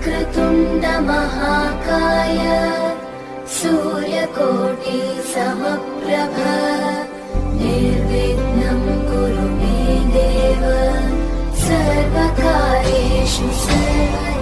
वक्रतुण्ड महाकाय सूर्यकोटि समप्रभ निर्विघ्नं कुरु मे देव सर्वकार्येषु सर्वदा।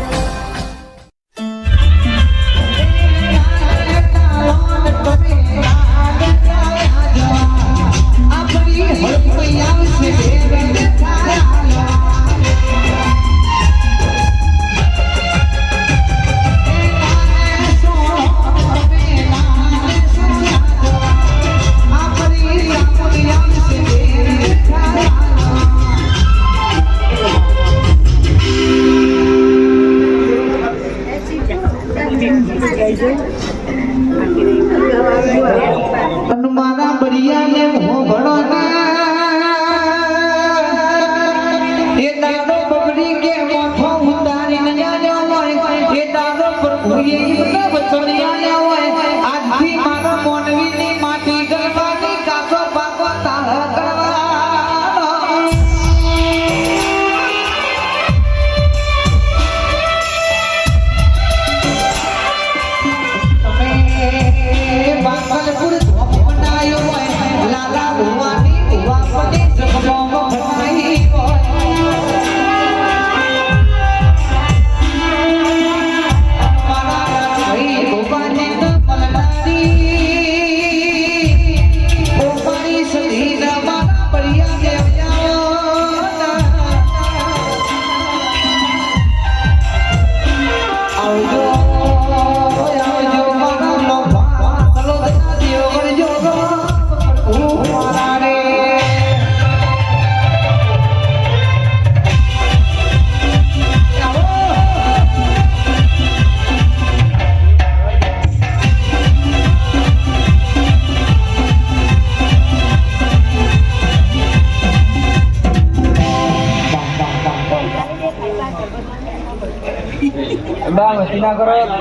Bang, mesti nak korek.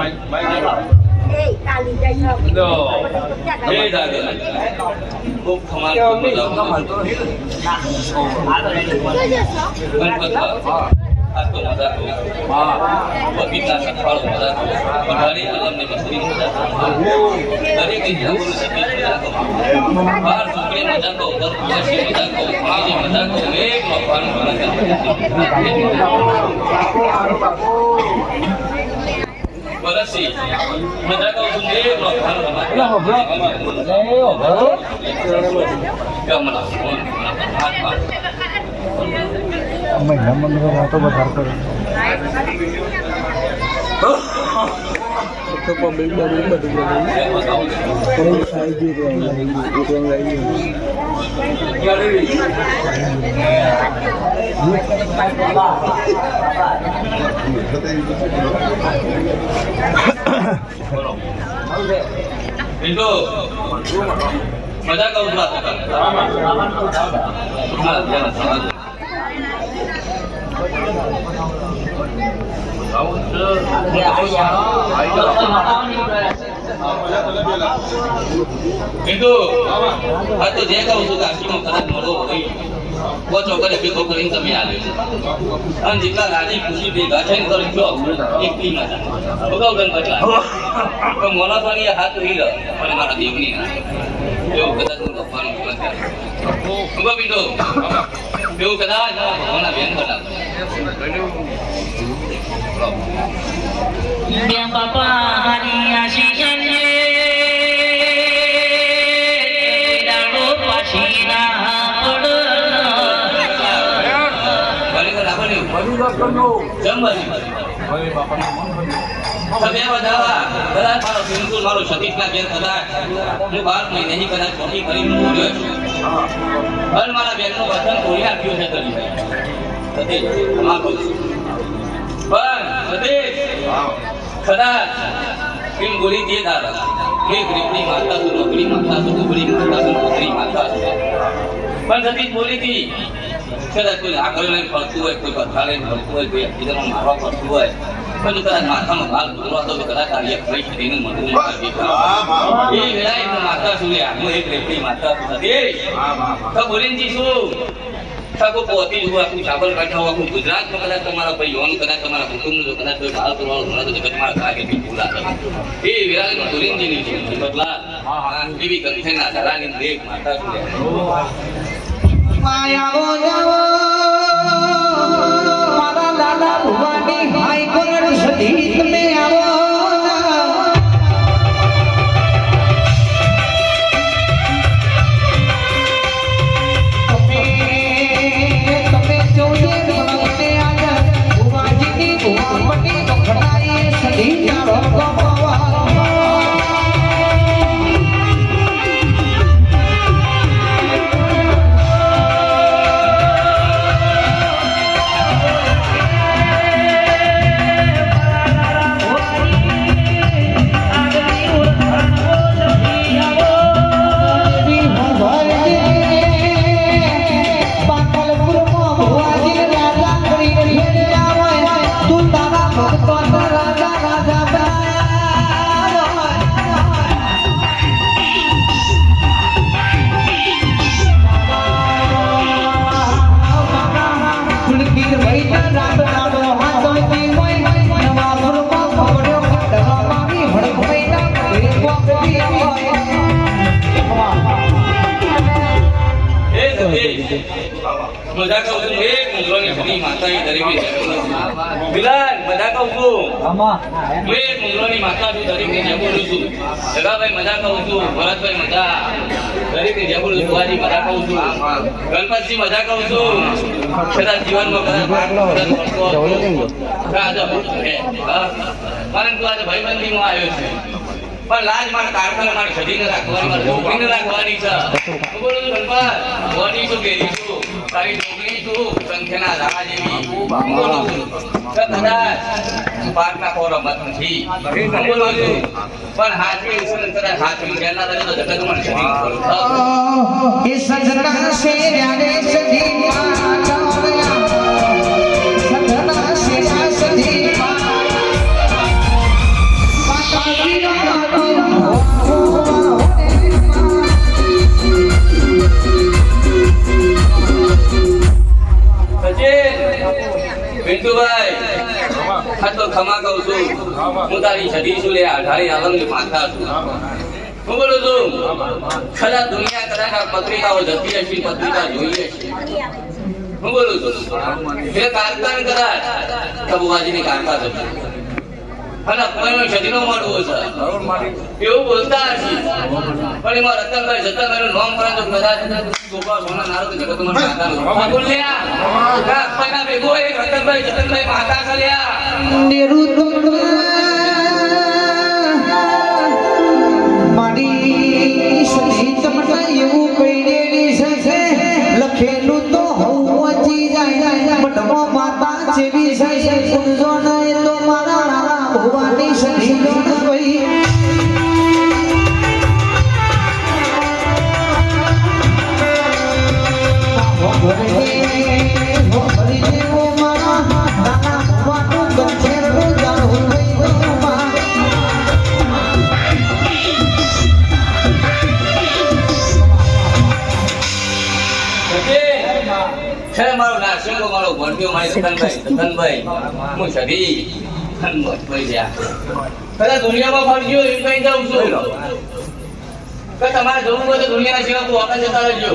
kali jai no. No. Đây là bụng không ăn không bao giờ không ăn tôi. Vâng vâng vâng. Aku ada tu. Kita sekolah ada. Dari alam ni mesti ada. Dari kita guru sendiri ada. Bahar sukri macam tu, bersih macam tu, pagi macam tu, lapan macam bersih. Macam tu sendiri lapan macam. Lah goblok. Kamu nak? Mình lắm mình không có besar thôi. Untuk pembeli baru kalau saya gitu yang lain. Itu macam kau buat kan? Jangan salah. Itu atau dia kau suka cuma kerana mulu ini. Gua coba deh kau kering sampai ada. Kan jika hari kusi di gaceng kering jauh, iklim macam. Kau kan baca. Kau mana pun ia hati hilang. Pada mana dia ni? Yo kita tu lapan macam. Kau pintu. Yo kita mana biang mana. Yang bapa hari asian ye, dalu pasina padu. Balik ke apa ni? Balik ke kono. Jam balik. Balik bapa ni. Tapi apa dah? Kalau kalau pintu malu sakit nak biar kada. Ni baru ni नहीं kada छोटी करी मुझे. बल माला बियान को बचन कोई ना क्यों है करी. तभी हमारे बन तभी kada kim guli dia dah. Ni beri mata tu, beri mata tu, beri mata tu, beri mata tu. Bन तभी बोली थी. kada कोई आकर नहीं फलतू है, कोई बता नहीं फलतू है, कोई इधर में मारा फलतू है. Kalau kita mata mengal, kalau atau kita karya baik ini mahu kita. Ini itu mata sulia, mulai dari mata tadi. Kau boleh jisu, સાકો પોતી જો આખું સાબરકાંઠા આખું ગુજરાતમાં કદાચ તમારા ભાઈઓનું કદાચ તમારા કુટુંબનું જો કદાચ કોઈ ભાવ કરવાનું ઘણા તો તમારા કાગે બી ભૂલા એ વિરાજમાં ધોરીંજીની છે બદલા એવી કંઠેના ધરાની દેખ માતા સુલે માયાવો જાવો મારા લાલા ભુવાની હાઈ કોરડ સધી તમે આવો તમે જોઈએ મને આગળ ભુવાજીની ભુવાની નખડાઈ સધી જાવો ગમવા બધા કહું છું એક મુદ્રોની ઘણી માતાની દરેકની બિલાલ બધા કહું છું એક મુદ્રોની માતા છું દરેકની જે બોલું છું જગાભાઈ મજા કહું છું ભરતભાઈ મજા દરેકની જે બોલું છું મજા કહું છું ગણપતજી મજા કહું છું કદાચ જીવનમાં પરંતુ આજે ભાઈબંધીમાં આવ્યો છે પણ લાજ મારા કારખાને મારી સદીને રાખવાની મારી છોકરીને રાખવાની છે હું બોલું છું ગણપત બોડી છું ઘેરી છું તારી છોકરી છું સંખ્યાના ધારા જેવી હું બોલું છું કદાચ પાકના કોરો મત નથી હું બોલું છું પણ હાથે ઉછળ કદાચ હાથ વિજ્ઞાનના દરે તો જગતમાં સદી ये सजना से न्यारे सदी सजना से सदी પિન્ટુભાઈ આ તો ખમા કહું છું હું તારી સદી છું લે અઢારી આલમની માતા છું હું બોલું છું કદાચ દુનિયા કદાચ આ પત્રિકાઓ જતી હશે પત્રિકા જોઈએ છે હું બોલું છું એ કારખાન કદાચ કબુવાજીની કારખાન હતી અને કોઈનો સદીનો મળવો છે એવું બોલતા હશે પણ એમાં રતનભાઈ જતનભાઈનું નામ કરે તો કદાચ ગોપાલ સોના નારો તો જગતમાં માતા બોલ લ્યા કાકભાઈના ભેગો એક રતનભાઈ જતનભાઈ માતા કર્યા મારી સદી તમને એવું કહીને છે લખેલું તો હોવાથી જાય મઠમો માતા જેવી છે કુંજો નહીં તો મારા ભુવાની સદી નો ભાઈ મારો નારસિંગો મારો ભણ્યો મારી રતનભાઈ હું સદી કદાચ દુનિયામાં ફરજો એમ કઈ જાઉં છું કે તમારે જવું હોય તો દુનિયાના સિવાય તું આગળ જતા રહેજો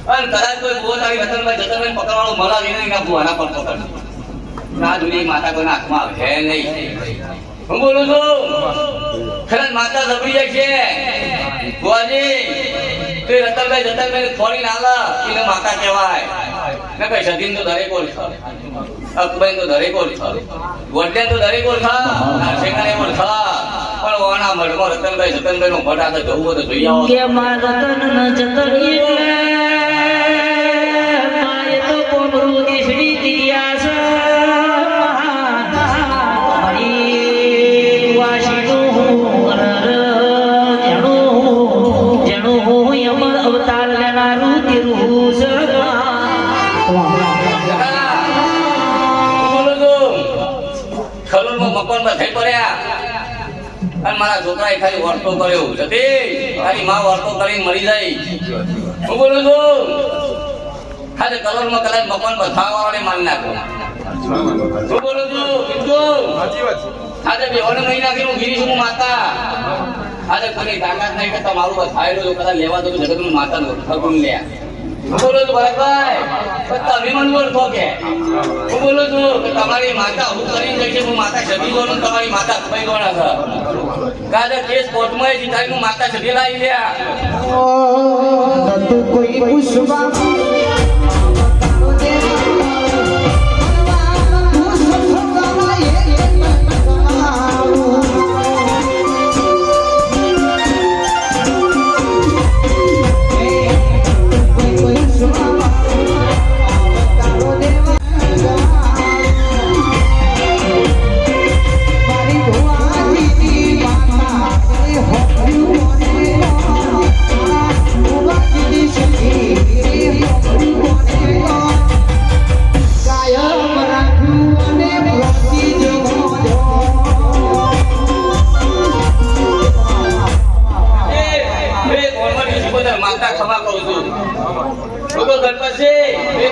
અને કદાચ કોઈ બહુ તારી રતનભાઈ જતનભાઈ પકડવાળો મળા નહીં ના ભુવાના પર પકડ ના દુનિયા માતા કોઈના હાથમાં આવે નહીં હું બોલું છું કદાચ માતા જબરી જાય છે ભુવાજી તો રતનભાઈ જતનભાઈ ફોડીને આલા એને માતા કહેવાય ને કઈ સદીન તો દરેક ઓળ છે અકબાઈ તો દરેક ઓળ છે ગોડ્યા તો દરેક ઓળ છે નારસેંગાને ઓળ છે પણ ઓના મઢમાં રતનભાઈ જતનભાઈ નો મઢ આગળ જવું હોય તો જોઈ આવો કે માર રતન ન જતન માય તો કોમરું દેશની દિયા છે મારી વાસીનું જણું યમન અવતાર લેનારું તેરું છે મકાનમાં થઈ પડ્યા અને મારા છોકરાએ ખાલી વર્તો કર્યો જતી તારી માં વર્તો કરીને મરી જાય હું બોલું છું ખાલી કલરમાં કદાચ મકાન બધાવાળાને મારી નાખો. શું બોલું છું બિલકુલ આજે બેહોને મહી નાખી હું ગીરી છું હું માતા. આજે કોની તાકાત નહીં કે તમારું બધાયેલું કદાચ લેવા દો જગતનું માતાનું ખગુન લે. હું બોલું છું ભરતભાઈ તમે મને બોલતો કે હું બોલું છું કે તમારી માતા હું કરી જઈ છે હું માતા છબી દોનું તમારી માતા કપાઈ દોણા છે. કાલે કેસ કોર્ટમાં જીતાઈ માતા છબી લાવી લ્યા. તું કોઈ પુષ્પા માતા ક્ષમા કરું છું. હું તો ગણપત છે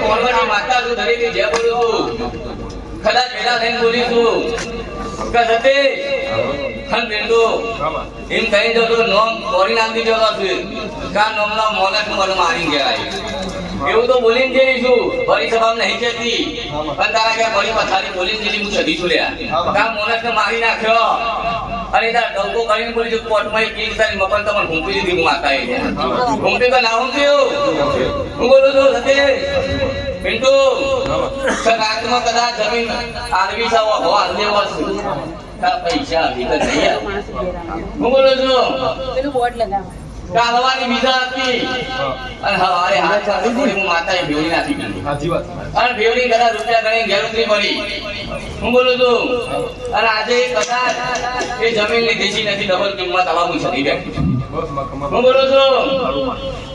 ભગવાનની માતા છું દરેક જે બોલું છું કદાચ પેલા થઈને બોલી છું કે સતીશ ખન બેંડો એમ કહી દો તો નોમ કોરી નામ દીધો છે કા નોમના મોનક મને મારી ગયા એવું તો બોલીને જઈ છું ભરી સભા નહીં કહેતી પણ તારા કે ભરી પથારી બોલીને જઈ હું સદી છું લ્યા કા મોનક મારી નાખ્યો અરે તાર ડંકો કરીને બોલી છું કોર્ટમાં એક તારી મકાન તમને ઘૂંપી દીધી હું માતા એ ઘૂંપી કે ના ઘૂંપ્યું હું બોલું છું સતીશ પિન્ટુ રાતમાં કદાચ જમીન આરવી સાવ હવા દેવા કા પૈસા વિકત નહીં હું બોલું છું પેલું બોર્ડ લગાવ કાલવાની બીજા હતી અને હવારે હાથ ચાલી પડી હું માતાએ ભેવડી નાખી દીધી સાચી વાત અને ભેવડી કદાચ રૂપિયા ગણી ગેરંટી પડી હું બોલું છું અને આજે કદાચ એ જમીન ની દેશી નથી ડબલ કિંમત આવા હું છતી બેઠી હું બોલું છું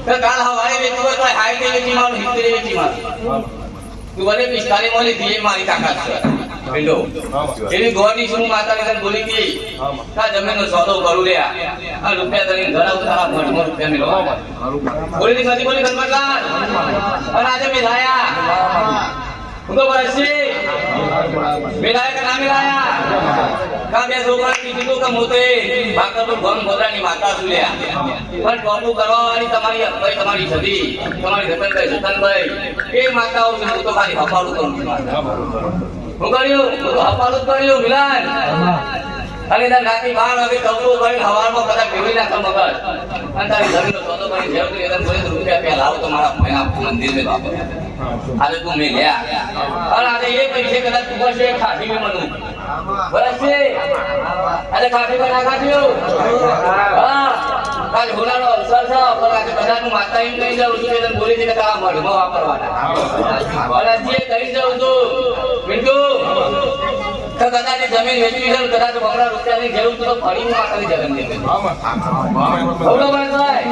કે કાલ હવારે વેચી હોય તો હાઈ ને વેચી મારું હિતરે વેચી મારું તું ભલે 45 મોલી દીએ મારી તાકાત છે પિંડો એની ગોરની શું માતાને તને બોલી હતી કા જમીનનો સોદો કરું લે આ રૂપિયા તને ઘર આવ તારા ઘરમાં રૂપિયા મેલો બોલી નથી બોલી ગણપતલાલ અને આજે મિલાયા હું તો બસી મિલાયા કે ના મિલાયા કા બે છોકરા કીધું કે મોતે ભાગરપુર ગોમ ગોદરાની માતા છું લે પણ ટોપુ કરવા વાળી તમારી ભાઈ તમારી સદી તમારી જતનભાઈ એ માતાઓ હું તો ખાલી હપાડું કરું છું હું કર્યું હપાડું કર્યું મિલાન અને તાર રાતી 12 વાગે કવરો કરી હવારમાં કદાચ ભેવી નાખા મગજ અને તારી જમીનનો સોદો કરી જેવતી એદન બોલે રૂપિયા પે લાવ તો મારા મહિના મંદિર મે બાપ આજે તું મે લ્યા અને આજે એ પૈસે કદાચ તું બસે ખાટી મે મનું બરાબર આજે ખાટી મે ના ખાટ્યો હા કાલ હોનાનો અવસર છે પણ આજે બધાનું માતા એમ કહી જાઉં છું એદન બોલી દે કે તારા મઢમાં વાપરવાના અને જે કહી જાઉં છું મિંટુ તો કદાચ જમીન વેચવી છે કદાચ બમણા રૂપિયાની જરૂર તો ફરી માતાની જગન દે બોલો ભાઈ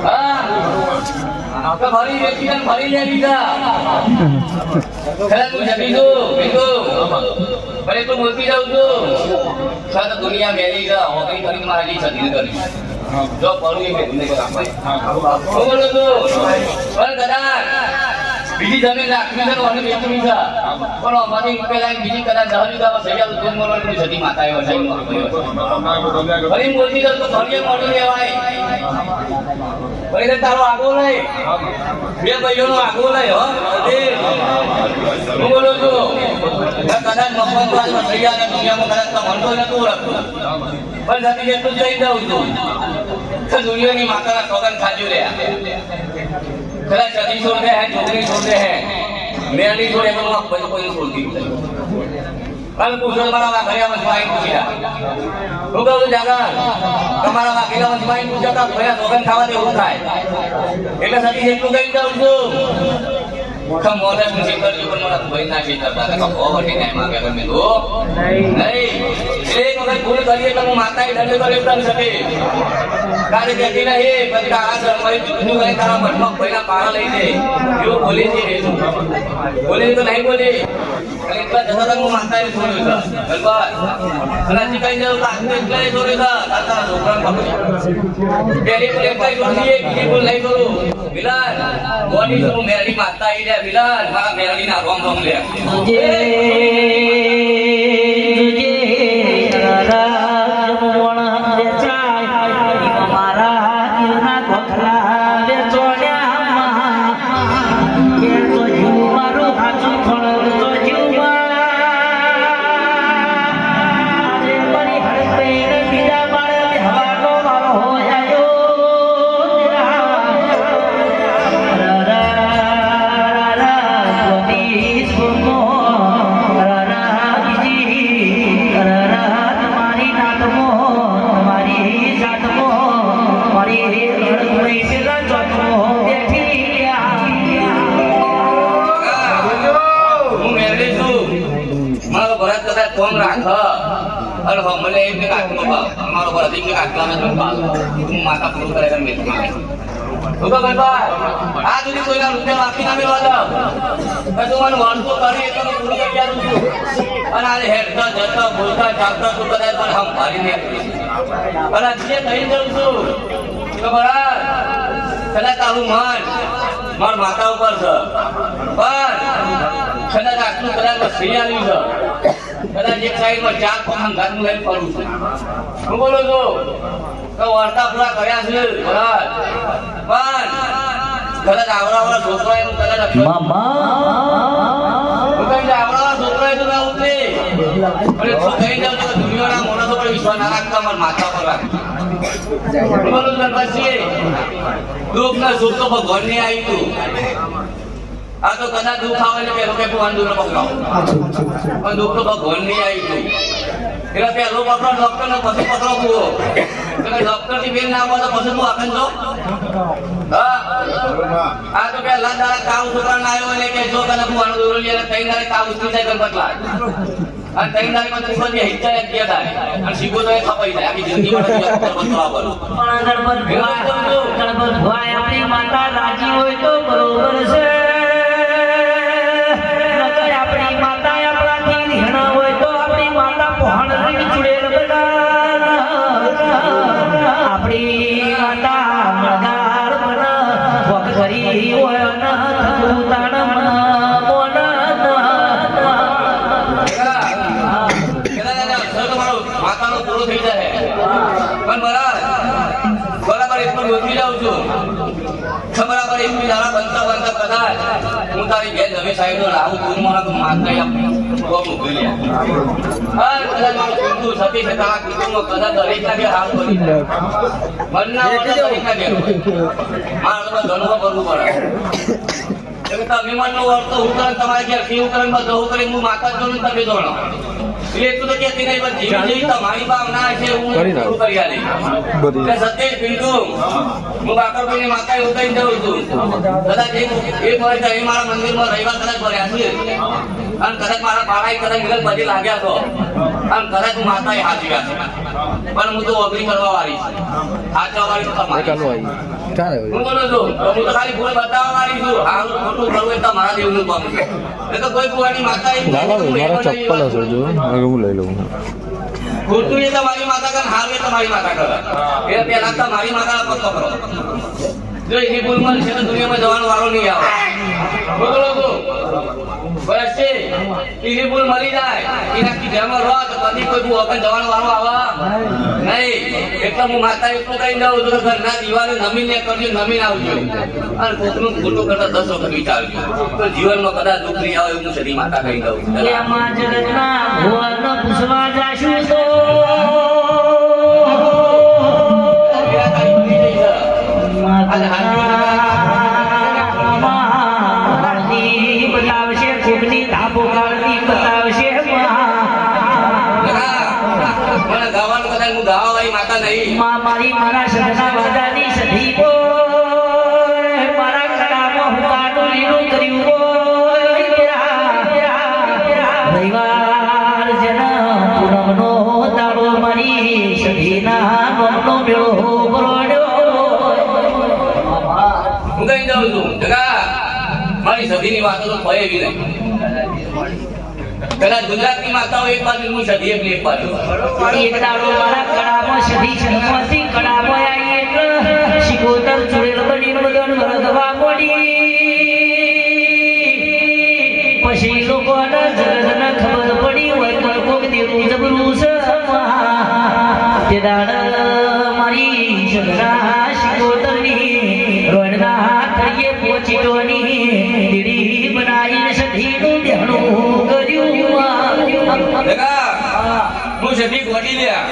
હા તો ફરી વેચી ને ફરી લે લીધા ખરા તું જમી દો બેટો ભલે તું બોલતી જાઉં છું સાત દુનિયા મેલી જા હોકરી કરી મારા લી છતી કરી જો પડું એ મેં બોલો તો પણ કદાચ બીજી જમીન રાખવી છે અને વેચવી છે પણ અમારી પેલા બીજી કદાચ 10 વીઘા સૈયા દૂધ મળવાની જતી માતાએ વસાઈ ફરી મોટી તો ફરીએ મોટી લેવાય ફરી તારો આગો લઈ બે ભાઈઓનો આગો લઈ હો હું બોલું છું કદાચ મફત સૈયા ને દુનિયામાં કદાચ તો મળતો નતું ઓળખતું પણ જતી એટલું જ કહી દઉં છું દુનિયાની માતાના સોગન ખાજો રહ્યા खरा सदी छोड़ दे है छोकरी छोड़ दे है मैं नहीं छोड़े तो वहां कोई कोई छोड़ती कल कुशल मारा घरिया में भाई पूछा तो कहूं जागा તમારા વાકેલા માં ભાઈ પૂછતા ભયા સોગન ખાવા દે હું થાય એટલે સદી એટલું કહી દઉં છું ખમ મોદસ ની કરજો પણ મને ભાઈ ના છે કરતા કે ઓ વટી ને માગે ગમે તો નહીં એક વખત ભૂલ કરીએ તો હું માતાએ દંડ કર્યો તન શકે કાલે કહેતી નહીં પછી તારા ઘરમાં જુઠ્ઠું કરે તારા મનમાં ભયના પારા લઈ દે એવું બોલે છે બોલે તો નહીં બોલે અને એટલા જતા તક હું માતાએ છોડ્યો છે બરાબર અને હજી કઈ જવું તો આજને એટલે છોડ્યો છે તારા છોકરાને પકડી પહેલી ભૂલ એક કઈ છોડી બીજી ભૂલ નહીં કરું મિલાન બોની હું મેરડી માતા આવી રહ્યા મિલાન મારા મેરડીના રોમ રોમ લે કોમ રાખ અરે મને એમ કે કાટમાં અમારો બરાબર એમ કે કાટલામાં જ પાલ હું માતા પૂરું કરે છે મેચમાં તો ભાઈ આ સુધી કોઈના રૂપિયા બાકી ના મેળવા દો તું મને વાંધો કરી એટલે હું પૂરું કરી આવું છું અને આ હેડતા જતા બોલતા ચાલતા તું કદાચ પણ હમ ભારી નહીં અને આજે થઈ જાઉં છું તો બરાબર કદાચ તારું મન મારા માતા ઉપર છે પણ કદાચ આટલું કદાચ શ્રી આવ્યું છે કદાચ એક સાઈડમાં ચાર પખાન ઘાટનું લઈને ફરું છું હું બોલું છું તો વાર્તા પૂરા કર્યા છે બરાબર પણ કદાચ આવડાવાળા છોકરા એનું કદાચ હું કઈ આવડાવાળા છોકરા એનું ના ઉતરે અને તું કહી જાઉં છું દુનિયાના મોણસો પર વિશ્વાસ ના રાખતા મારા માથા પર રાખ હું બોલું છું પછી દુઃખ ના સુખ તો ભગવાન ને આવી તું આ તો કદાચ દુઃખ આવે ને પેલો કે ભગવાન દુઃખ પકડાવો પણ દુઃખ તો ભગવાન ની આવી ગયું એટલે પેલો પકડો ડોક્ટર ને પછી પકડો કુવો ડોક્ટર થી બેન ના આવે તો પછી તું આપે છો આ તો પેલા દાડા કાવ છોકરા ના આવ્યો એટલે કે જો તને ભગવાન દોરો લે તઈ દાડે કાવ ઉઠી જાય ગણપતલા અને તઈ દાડે પછી કોઈ હિચ્છા એક ગયા દાડે અને શીખો તો એ ખપાઈ જાય આખી જિંદગી માટે બતરાવ ગણપત ભાઈ આપણી માતા રાજી હોય તો બરોબર છે આપણી માતા આપણાથી નિહણા હોય તો આપણી માતા પહોંચ ચુડેલ આપણી માતા મદાર બન વખરી હોય ન ઉતાણ માતાનો પૂરો થઈ જાય પણ બરાબર એટલું ગોઠવી જાઉં છું બરાબર એટલી દાડા બનતા બનતા કદાચ હું તારી બે નવી સાહેબ નો રાહુ તું મારા માતા મોકલી કદાચ મારું કુટુંબ સતી છે તારા કુટુંબમાં કદાચ દરેક ના બે હાથ બની જાય મનના દરેક ના બે મારા ઘણું કરવું પડે તમે મનનો અર્થ ઉતરણ તમારે ઘેર કેવું કરે જવું કરે હું માતા જ જોડું તમે જોડો એટલું તો કહેતી નહીં પણ જીવી જેવી તમારી બાપ ના છે હું પૂરું કરી આલી એટલે સત્ય બિંદુ હું બાકરભાઈ ની માતા ઉતારી જઉં છું કદાચ એક વર્ષ અહીં મારા મંદિરમાં રવિવાર કદાચ ભર્યા છે અને કદાચ મારા પાડાઈ કદાચ મિલન પછી લાગ્યા છો અને કદાચ હું માતા હાજી ગયા છે પણ હું તો અઘરી કરવા વાળી છું હાચવા વાળી હું બોલું છું હું તો ખાલી ભૂલ બતાવવા વાળી છું હારું ખોટું કરવું એ તમારા દેવનું કામ છે એ તો કોઈ કુવાની માતા હું લઈ લઉં ખોટું એ તમારી માતા કરે હારું એ તમારી માતા કરે એ પેલા તમારી માતા પક્કો કરો જો એની ભૂલ મળશે તો દુનિયામાં જવાનો વારો નહીં આવે બોલો તો બસ છે એની ભૂલ મળી જાય એનાથી જેમાં રહો તો કદી કોઈ વખત જવાનો વારો આવે નહીં એટલે હું માતા એટલું કઈ જાઉં છું કે ઘરના દિવાલે નમીને કરજો નમીને આવજો અને કોકનું ખોટું કરતા 10 વખત વિચારજો તો જીવનમાં કદાચ દુઃખ નહીં આવે એવું સદી માતા કહી દઉં પૂછવા જાશું તો બતાવશે કોકની ધાબો કાઢી બતાવશે મને ગાવાનું કદાચ હું ગાવા વાળી માતા નહીં મારી મારા સદના વાદાની સધી મારા કડામાં હું કાઢું લીલું કર્યું રવિવાર જન પૂનમનો દાડો દઉં છું જગા મારી સદીની વાતો તો ભય એવી નહીં કદાચ ગુજરાતની માતાઓ એક બાજુ હું સદી એક બાજુ એક દાડો મારા કડામાં સધી જન્મથી કડામાં આવી એટલે શિકોતર ચુડેલ બની બદન વરદવા મોડી પછી લોકોને જગતને ખબર પડી હોય કોઈ કોક દેવું જબરું છે તે દાડ મારી જગના શિકોતરની રોડના તળિયે પહોંચી ટોની દીડી બનાવીને સધીનું દેહણું જગા હું સદી ગોડી લ્યા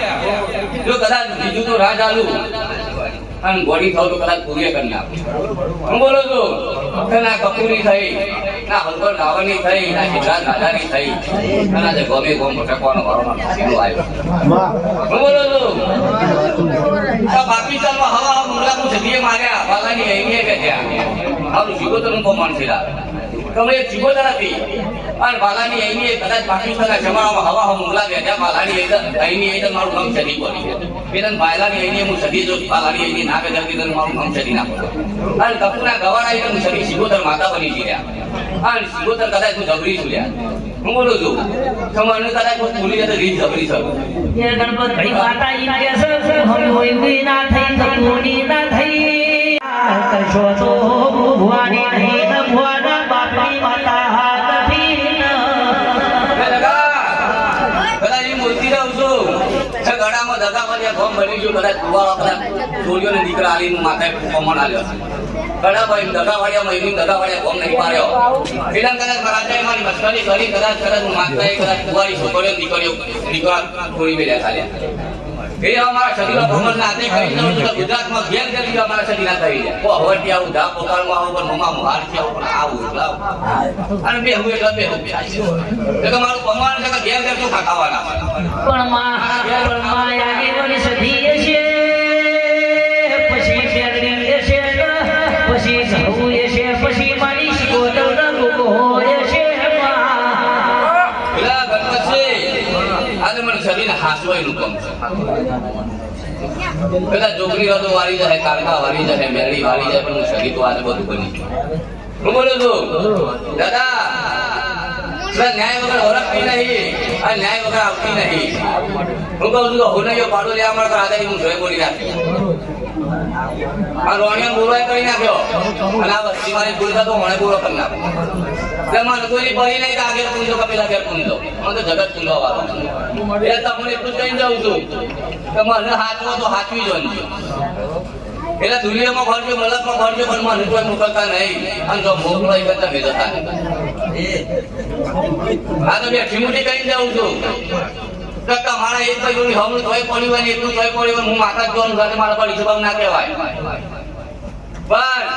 જો કદાચ બીજું તો રાજ આલુ અને ગોડી થાવ તો કદાચ પૂરી કરી નાખ હું બોલો છું કે ના કપૂરની થઈ ના હલકર ગાવાની થઈ ના સિદ્ધાર્થ રાજાની થઈ અને આજે ગમે ગોમ ભટકવાનો વારો આવ્યો હું બોલો છું પાકિસ્તાનમાં હવા મુંગલા હું સદીએ માર્યા બાગાની અહીં કે ત્યાં મારું શિકોતરનું કોમણ છે તમે એક શિકોતર હતી અને બાલાની અહીંની કદાચ પાકિસ્તાનના જમાનામાં હવા મુંગલા ગયા ત્યાં બાલાની અહીંની અહીં મારું નામ સદી પડી પેલા બાયલાની અહીંની હું સદી જો બાલાની અહીંની નાકે જલ્દી તો મારું નામ સદી નાખો અને કપૂરના ગવાડા હું સદી શિકોતર માતા બની ગયા અને શિકોતર કદાચ હું જબરી છું હું બોલું છું તમારે કદાચ હું ભૂલી જતો રીત જબરી છું ये गणपत घड़ी माता इनके सब हम होई ना થઈ કપૂરની ના થઈ કશો તો ભુવાની નહીં ન ભુવાના બાપની માતા નથી કદાચ એ બોલતી રહું છું ગળામાં દગા વાળ્યા ગોમ બની ગયું કદાચ કુવાળા કદાચ ચોરીઓને દીકરા આલીને માથે કોમણ આલ્યો ગળાભાઈ દગા વાળ્યા મહિની દગા વાળ્યા ગોમ નહીં માર્યો પેલા કદાચ રાજાએ મારી મસ્કરી કરી કદાચ માતાએ કદાચ કુવારી છોકરીઓ દીકરા ચોરી મેળ્યા ચાલ્યા એ અમારા સદીનો ભ્રમણ નાતે કરી દઉં છું ગુજરાતમાં ઘેર ઘેર અમારા સદીના થઈ જાય ઓ હવટી આવું ધા પોકાળમાં આવું પણ મમા મુહારથી આવું પણ આવું લાવ અને બે હું એટલે બે એટલે મારું પ્રમાણ છે કે ઘેર ઘેર શું ખાવાના પણ માં આગેવાની સધી છે પછી ફેરડી છે પછી ઘઉં છે પછી મારી શિકોતરના લોકો હોય છે પેલા ગણપત છે આજે મને સદીને હાસવાયનું કામ છે પેલા છોકરી હતો વારી જાય કારકા વારી જાય મેરડી વારી જાય પણ હું સદી તો આજે બધું બની હું બોલું છું દાદા ન્યાય વગર ઓળખતી નહીં અને ન્યાય વગર આવતી નહીં હું કહું છું કે હોનૈયો પાડો લેવા મળે રાજાની હું જોઈ બોલી નાખ્યો આ રોણિયા બોલવાય કરી નાખ્યો અને આ વસ્તી મારી ભૂલ થતો મને બોલો કરી નાખ્યો તેમાં કોઈ પડી નહીં કે આગળ પૂંજો કે પેલા ઘેર પૂંજો મને તો જગત પૂંજવા વાળો એટલે તમને એટલું જ કહી જાઉં છું કે મને હાચવો તો હાચવી જો એટલે દુનિયામાં ભરજો મલકમાં ભરજો પણ મને કોઈ મોકલતા નહીં અને જો મોકલો એ કરતા ભેજતા આ તો બે ઠીમુઠી કહી જાઉં છું મારા એક ભાઈ હમણાં તોય પડી હોય ને એટલું તોય પડી હોય હું માતા જોવાનું સાથે મારા પર ઈસબાબ ના કહેવાય પણ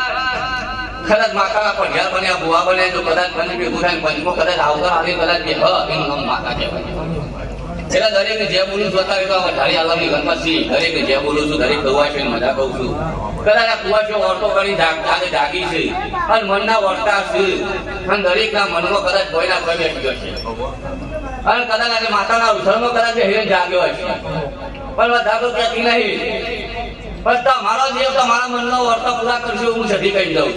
કદાચ માતા પઢિયા બન્યા બુવા બન્યા જો કદાચ બને ભેગું થાય પંચમો કદાચ આવતા આવે કદાચ બે એનું નામ માતા કહેવાય એટલે દરેકને જે બોલું છું અત્યારે તો ઢાળી આલમની ગણપતસિંહ દરેકને જે બોલું છું દરેક કુવાશો મજા કહું છું કદાચ આ કુવાશો વર્તો કરી જાગી છે અને મનના વર્તા છે અને દરેકના મનમાં કદાચ કોઈના કોઈ બેઠી જશે અને કદાચ આજે માતાના અવસરમાં કદાચ હિરણ જાગ્યો હશે પણ બધા તો કહેતી નહીં પણ તમારો દેવ તમારા મનનો વર્તા પૂરા કરશે હું સધી કહી દઉં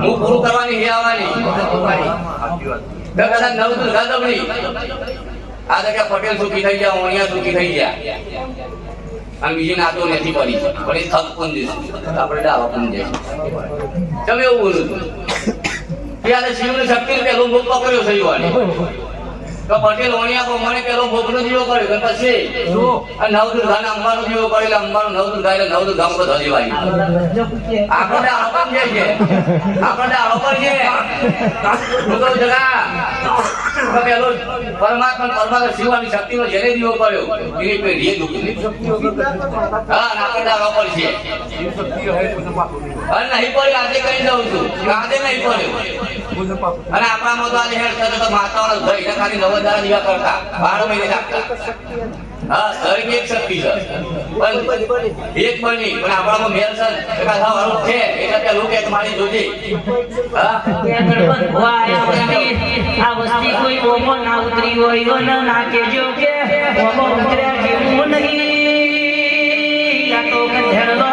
હું પૂરું કરવાની હે આવવાની કદાચ નવ દુર્ગા દમણી આ જગ્યા પટેલ સુખી થઈ ગયા ઓણિયા સુખી થઈ ગયા અને બીજી નાતો નથી પડી પણ એ થક પણ જઈશું આપણે ડાવા પણ જઈશું તમે એવું બોલું છું ત્યારે શિવની શક્તિ પેલો ભોગ પકડ્યો થઈ વાળી તો પટેલ ઓણિયા પ્રમાણે પેલો ભોગનો જીવો કર્યો કે પછી નવ દુર્ગાના અંબાનો જીવો કરેલા અંબાનો નવ દુર્ગા એટલે નવ દુર્ગા ઉપર ધજીવાય આપણે આરોપણ છે આપણે આરોપણ છે લોકો જગા પેલો પરમાત્મા શિવાની શક્તિનો જેને દીવો કર્યો એની પેઢીએ દુખી હા આપણે આરોપણ છે અને નહીં પડ્યો આજે કહી દઉં છું આજે નહીં પડ્યો અને આપણામાં તો આજે હેડ થતો તો માતાવાળા ભાઈ ખાલી 9 દીવા કરતા 12 મહિને રાખતા હા દરેક એક શક્તિ છે પણ એક બની પણ આપણામાં મેલ છે એકા વાળું છે એટલે કે લોકો એક મારી જોજે હા ગણપત ભવાયા આ વસ્તી કોઈ ઓમો ના ઉતરી હોય ન ના કેજો કે ઓમો ઉતર્યા જેવું નહીં આ તો ગધેડનો